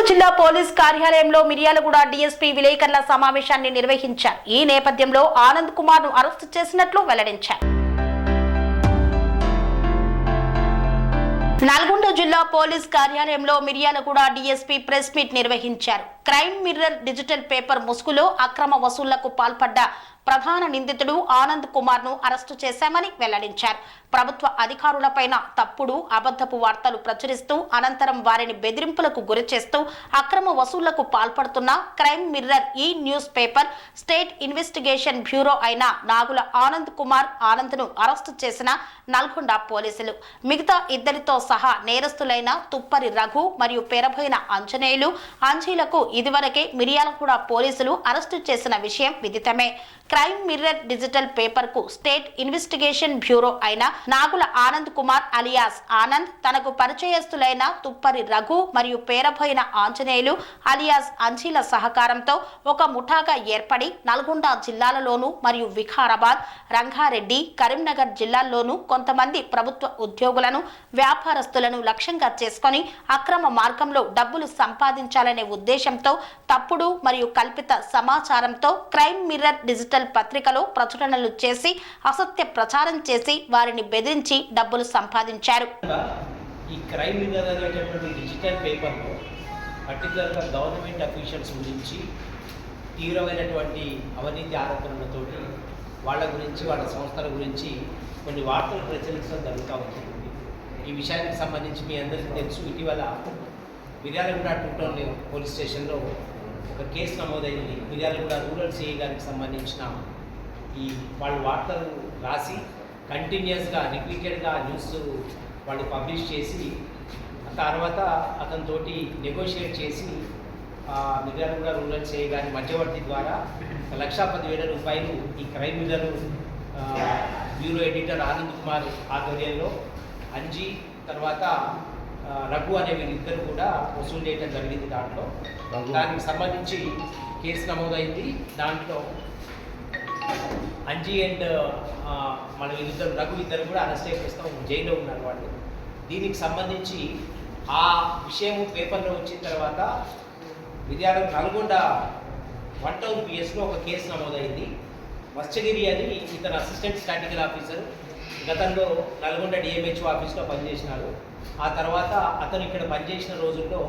జిల్లా పోలీస్ కార్యాలయంలో మిర్యాలగూడ డీఎస్పీ విలేకరుల సమావేశాన్ని నిర్వహించారు. ఈ నేపథ్యంలో ఆనంద్ కుమార్ ను అరెస్టు చేసినట్లు వెల్లడించారు. నల్గొండ జిల్లా పోలీస్ కార్యాలయంలో మిర్యాలగూడ డీఎస్పీ ప్రెస్ మీట్ నిర్వహించారు. క్రైమ్ మిర్రర్ డిజిటల్ పేపర్ ముసుగులో అక్రమ వసూళ్లకు పాల్పడ్డ ప్రధాన నిందితుడు ఆనంద్ కుమార్ ను అరెస్టు చేశామని వెల్లడించారు. ప్రభుత్వ అధికారులపైన తప్పుడు అబద్ధపు వార్తలు ప్రచురిస్తూ అనంతరం వారిని బెదిరింపులకు గురిచేస్తూ అక్రమ వసూళ్లకు పాల్పడుతున్న క్రైమ్ మిర్రర్ ఈ news paper state investigation bureau అయిన నాగుల ఆనంద్ కుమార్ ను అరెస్టు చేసిన నల్గొండ పోలీసులు. మిగతా ఇద్దరితో సహా నేరస్తులైన తుప్పరి రఘు మరియు పెరబోయిన అంజీలకు ఇదివరకే మిర్యాలగూడ పోలీసులు అరెస్టు చేసిన విషయం విదితమే. క్రైమ్ మిర్రర్ డిజిటల్ పేపర్ కు స్టేట్ ఇన్వెస్టిగేషన్ బ్యూరో అయిన నాగుల ఆనంద్ కుమార్ అలియాస్ ఆనంద్, తనకు పరిచయస్తులైన తుప్పరి రఘు మరియు పేరబోయిన అలియాస్ అంజీల సహకారంతో ఒక ముఠాగా ఏర్పడి నల్గొండ జిల్లాలలోను మరియు వికారాబాద్, రంగారెడ్డి, కరీంనగర్ జిల్లాల్లోనూ కొంతమంది ప్రభుత్వ ఉద్యోగులను, వ్యాపారస్తులను లక్ష్యంగా చేసుకొని అక్రమ మార్గంలో డబ్బులు సంపాదించాలనే ఉద్దేశంతో తప్పుడు మరియు కల్పిత సమాచారంతో క్రైమ్ మిర్రర్ డిజిటల్ పత్రికలో ప్రచురణలు చేసి అసత్య ప్రచారం చేసి వారిని బెదిరించి డబ్బులు సంపాదించారు. ఈ క్రైమ్ మిర్రర్ అనేటటువంటి డిజిటల్ పేపర్లో పర్టికులర్గా గవర్నమెంట్ అఫీషియల్స్ గురించి తీవ్రమైనటువంటి అవినీతి ఆరోపణలతోటి వాళ్ళ గురించి, వాళ్ళ సంస్థల గురించి కొన్ని వార్తలు ప్రచురించడం జరుగుతూ ఉంటుంది. ఈ విషయానికి సంబంధించి మీ అందరికీ తెలుసు, ఇటీవల మిర్యాలగూడ టౌన్ పోలీస్ స్టేషన్లో ఒక కేసు నమోదైంది. మిర్యాలగూడ రూరల్ సిఐ గారికి సంబంధించిన ఈ వాళ్ళు వార్తలు రాసి కంటిన్యూస్గా రిపీటెడ్గా న్యూస్ వాళ్ళు పబ్లిష్ చేసి తర్వాత అతనితోటి నెగోషియేట్ చేసి మిర్యాలగూడ రూరల్ సిఐ గారి మధ్యవర్తి ద్వారా 1,10,000 రూపాయలు ఈ crime mirror bureau editor Anand Kumar ఆధ్వర్యంలో అంజీ తర్వాత రఘు అనే వీళ్ళిద్దరు కూడా వసూలు చేయడం జరిగింది. దానికి సంబంధించి కేసు నమోదైంది. దాంట్లో అంజీ అండ్ మన వీళ్ళిద్దరు రఘు ఇద్దరు కూడా అరెస్ట్ అయ్యి ప్రస్తుతం జైల్లో ఉన్నారు వాళ్ళు. దీనికి సంబంధించి ఆ విషయం పేపర్లో వచ్చిన తర్వాత నల్గొండ 1 టౌన్ పిఎస్లో ఒక కేసు నమోదైంది. మత్స్యగిరి అని ఇతను అసిస్టెంట్ స్టాటికల్ ఆఫీసర్, గతంలో నల్గొండ డిఎంహెచ్ఓ ఆఫీస్లో పనిచేసినాడు. ఆ తర్వాత అతను ఇక్కడ పనిచేసిన రోజుల్లో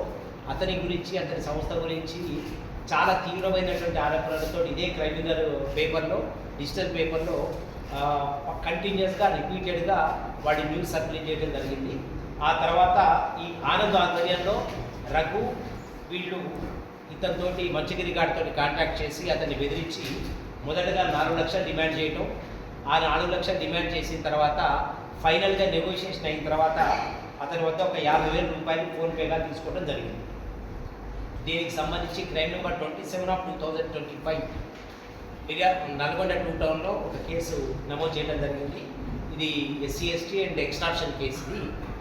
అతని గురించి, అతని సంస్థ గురించి చాలా తీవ్రమైనటువంటి ఆరోపణలతో ఇదే క్రైమ్ మిర్రర్ పేపర్లో, డిజిటల్ పేపర్లో కంటిన్యూస్గా రిపీటెడ్గా వాడి న్యూస్ సర్క్యులేట్ చేయడం జరిగింది. ఆ తర్వాత ఈ ఆనంద్ ఆధ్వర్యంలో రఘు వీళ్ళు ఇతనితోటి మత్స్యగిరి గారితో కాంటాక్ట్ చేసి అతన్ని బెదిరించి మొదటగా 4 లక్షలు డిమాండ్ చేయటం. ఆ 4 లక్షలు డిమాండ్ చేసిన తర్వాత ఫైనల్గా నెగోషియేషన్ అయిన తర్వాత అతని వద్ద ఒక 50,000 రూపాయలు ఫోన్పేగా తీసుకోవడం జరిగింది. దీనికి సంబంధించి క్రైమ్ నెంబర్ 27/2025 నల్గొండ 2 టౌన్లో ఒక కేసు నమోదు చేయడం జరిగింది. ఇది SC/ST అండ్ ఎక్స్టార్షన్ కేసు.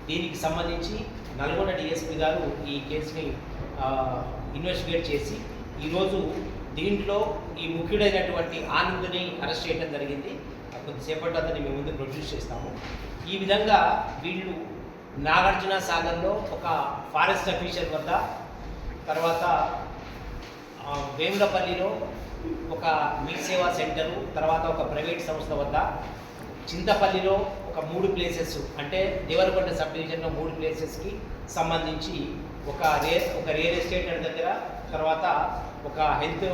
దీనికి సంబంధించి నల్గొండ డిఎస్పీ గారు ఈ కేసుని ఇన్వెస్టిగేట్ చేసి ఈరోజు దీంట్లో ఈ ముఖ్యుడైనటువంటి ఆనంద్ని అరెస్ట్ చేయడం జరిగింది. కొద్దిసేపటి అతన్ని మేము ముందు ప్రొడ్యూస్ చేస్తాము. ఈ విధంగా వీళ్ళు నాగార్జున సాగర్లో ఒక ఫారెస్ట్ అఫీషియల్ వద్ద, తర్వాత వేములపల్లిలో ఒక మీ సేవా సెంటరు, తర్వాత ఒక ప్రైవేట్ సంస్థ వద్ద, చింతపల్లిలో ఒక 3 ప్లేసెస్ అంటే దేవరకొండ సబ్ డివిజన్లో 3 ప్లేసెస్కి సంబంధించి ఒక రియల్ ఎస్టేట్ దగ్గర, తర్వాత ఒక హెల్త్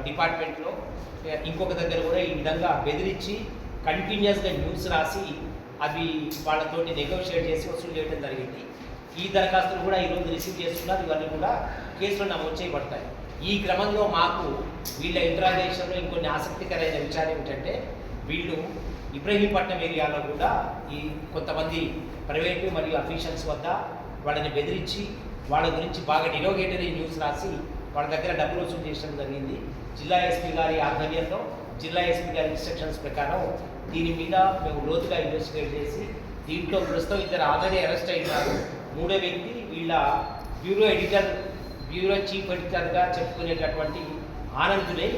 డిపార్ట్మెంట్లో ఇంకొక దగ్గర కూడా ఈ విధంగా బెదిరించి కంటిన్యూస్గా న్యూస్ రాసి అవి వాళ్ళతోటి నెగోషియేట్ చేసి వసూలు చేయడం జరిగింది. ఈ దరఖాస్తులు కూడా ఈరోజు రిసీవ్ చేస్తున్నారు. ఇవన్నీ కూడా కేసులు నమోదు చేయబడతాయి. ఈ క్రమంలో మాకు వీళ్ళ ఇంట్రాగేషన్లో ఇంకొన్ని ఆసక్తికరమైన విషయాలు ఏమిటంటే, వీళ్ళు ఇబ్రహీంపట్నం ఏరియాలో కూడా ఈ కొంతమంది ప్రైవేటు మరియు అఫీషియల్స్ వద్ద వాళ్ళని బెదిరించి వాళ్ళ గురించి బాగా డిరోగేటరీ న్యూస్ రాసి వాళ్ళ దగ్గర డబ్బులు వసూలు చేయడం జరిగింది. జిల్లా ఎస్పీ గారి ఆధ్వర్యంలో, జిల్లా ఎస్పీ గారి ఇన్స్ట్రక్షన్స్ ప్రకారం దీని మీద మేము లోతుగా ఇన్వెస్టిగేట్ చేసి దీంట్లో ప్రస్తుతం ఇద్దరు ఆల్రెడీ అరెస్ట్ అయినారు. 3వ వ్యక్తి వీళ్ళ బ్యూరో చీఫ్ ఎడిటర్గా చెప్పుకునేటటువంటి ఆనందునే.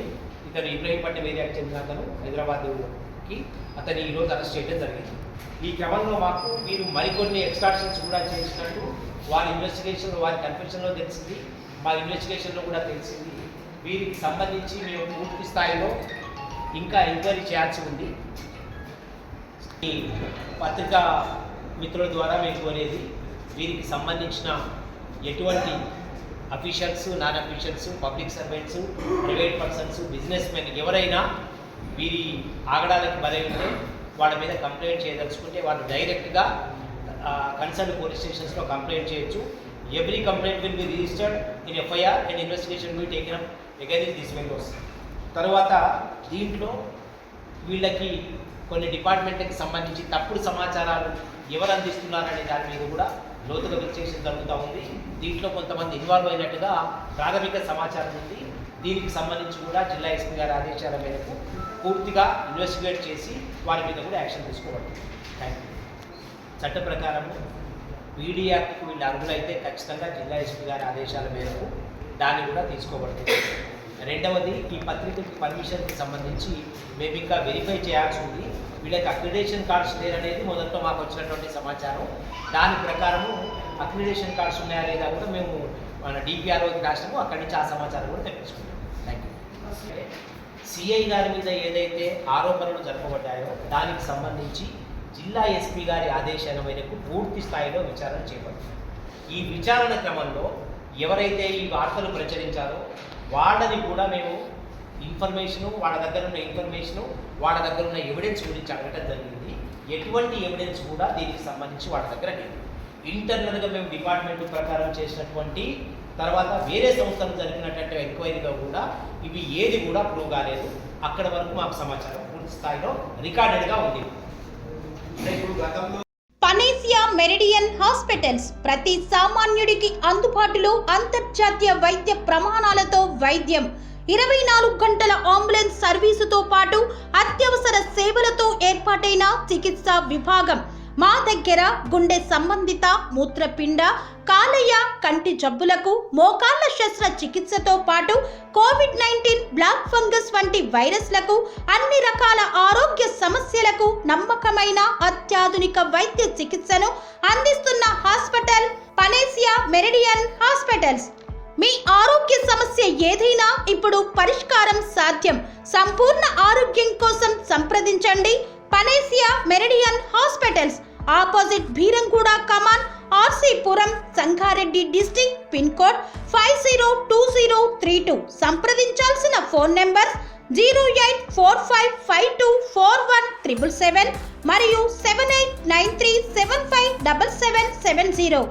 ఇతను ఇబ్రహీంపట్నం ఏరియాకి చెందిన అతను, హైదరాబాద్ కారణానికి అతని ఈరోజు అరెస్ట్ చేయడం జరిగింది. ఈ క్రమంలో మాకు మీరు మరికొన్ని ఎక్స్ట్రాక్షన్స్ కూడా చేసినట్టు వారి ఇన్వెస్టిగేషన్లో, వారి కన్ఫెషన్లో తెలిసింది, మా ఇన్వెస్టిగేషన్లో కూడా తెలిసింది. వీరికి సంబంధించి మేము పూర్తి స్థాయిలో ఇంకా ఎంక్వైరీ చేయాల్సి ఉంది. ఈ పత్రికా మిత్రుల ద్వారా మేము కోరేది, వీరికి సంబంధించిన ఎటువంటి officials, non officials, public servants, private persons, business men ఎవరైనా వీరి ఆగడాలకు బలై ఉంటే వాళ్ళ మీద కంప్లైంట్ చేయదలుచుకుంటే వాళ్ళు డైరెక్ట్గా కన్సర్న్ పోలీస్ స్టేషన్స్లో కంప్లైంట్ చేయొచ్చు. Every complaint will be registered in FIR and investigation will taken up against this vendors. తర్వాత దీంట్లో వీళ్ళకి కొన్ని డిపార్ట్మెంట్కి సంబంధించి తప్పుడు సమాచారాలు ఎవరు అందిస్తున్నారనే దాని మీద కూడా లోతుగా విశ్లేషణ జరుగుతూ ఉంది. దీంట్లో కొంతమంది ఇన్వాల్వ్ అయినట్టుగా ప్రాథమిక సమాచారం ఉంది. దీనికి సంబంధించి కూడా జిల్లా ఎస్పీ గారి ఆదేశాల మేరకు పూర్తిగా ఇన్వెస్టిగేట్ చేసి వారి మీద కూడా యాక్షన్ తీసుకోబడుతుంది. Thank you. చట్ట ప్రకారము పీడీ యాక్ట్కి వీళ్ళు అర్హులైతే ఖచ్చితంగా జిల్లా ఎస్పీ గారి ఆదేశాల మేరకు దాన్ని కూడా తీసుకోబడుతుంది. రెండవది, ఈ పత్రికకి పర్మిషన్కి సంబంధించి మేము ఇంకా వెరిఫై చేయాల్సి ఉంది. వీళ్ళకి అక్రిడేషన్ కార్డ్స్ లేదనేది మొదట్లో మాకు వచ్చినటువంటి సమాచారం. దాని ప్రకారము అక్రిడేషన్ కార్డ్స్ ఉన్నాయా లేదా కూడా మేము మన డిపిఆర్ఓకి రాసినాము. అక్కడి నుంచి ఆ సమాచారం కూడా తెప్పించుకుంటాం. Thank you. సిఐ గారి మీద ఏదైతే ఆరోపణలు జరపబడ్డాయో దానికి సంబంధించి జిల్లా ఎస్పీ గారి ఆదేశాల మేరకు పూర్తి స్థాయిలో విచారణ చేపట్టింది. ఈ విచారణ క్రమంలో ఎవరైతే ఈ వార్తలు ప్రచురించారో వాళ్ళని కూడా మేము ఇన్ఫర్మేషను, వాళ్ళ దగ్గర ఉన్న ఇన్ఫర్మేషను, వాళ్ళ దగ్గర ఉన్న ఎవిడెన్స్ గురించి అడగడం జరిగింది. ఎటువంటి ఎవిడెన్స్ కూడా దీనికి సంబంధించి వాళ్ళ దగ్గర లేదు. ఇంటర్నల్గా మేము డిపార్ట్మెంట్ ప్రకారం చేసినటువంటి తర్వాత వేరే సంస్థలు జరిపినటువంటి ఎంక్వైరీలో కూడా ఇవి ఏది కూడా ప్రూవ్ కాలేదు. అక్కడ వరకు మాకు సమాచారం పూర్తి స్థాయిలో రికార్డెడ్గా ఉంది. ఇప్పుడు గతంలో పనేసియా మెరిడియన్ హాస్పిటల్స్ ప్రతి సామాన్యుడికి అందుబాటులో అంతర్జాతీయ వైద్య ప్రమాణాలతో వైద్యం, 24 గంటల అంబులెన్స్ సర్వీసుతో పాటు అత్యవసర సేవలతో ఏర్పాటైన చికిత్సా విభాగం. మా దగ్గర గుండె సంబంధిత, మూత్రపిండ, కాలేయ, కంటి జబ్బులకు, మోకాళ్ల శస్త్ర చికిత్సతో పాటు కోవిడ్-19, బ్లాక్ ఫంగస్ వంటి వైరస్లకు, అన్ని రకాల ఆరోగ్య సమస్యలకు నమ్మకమైన అత్యాధునిక వైద్య చికిత్సను అందిస్తున్న హాస్పిటల్ పనేసియా మెరిడియన్ హాస్పిటల్స్. మీ ఆరోగ్య సమస్య ఏదైనా ఇప్పుడు పరిష్కారం సాధ్యం. సంపూర్ణ ఆరోగ్యం కోసం సంప్రదించండి Panacea Meridian Hospitals, opposite Beeramguda Kaman, RC Puram, Sangareddy district, pin code 502032. సంప్రదించాల్సిన ఫోన్ నెంబర్ 0845524177 మరియు 7893757770.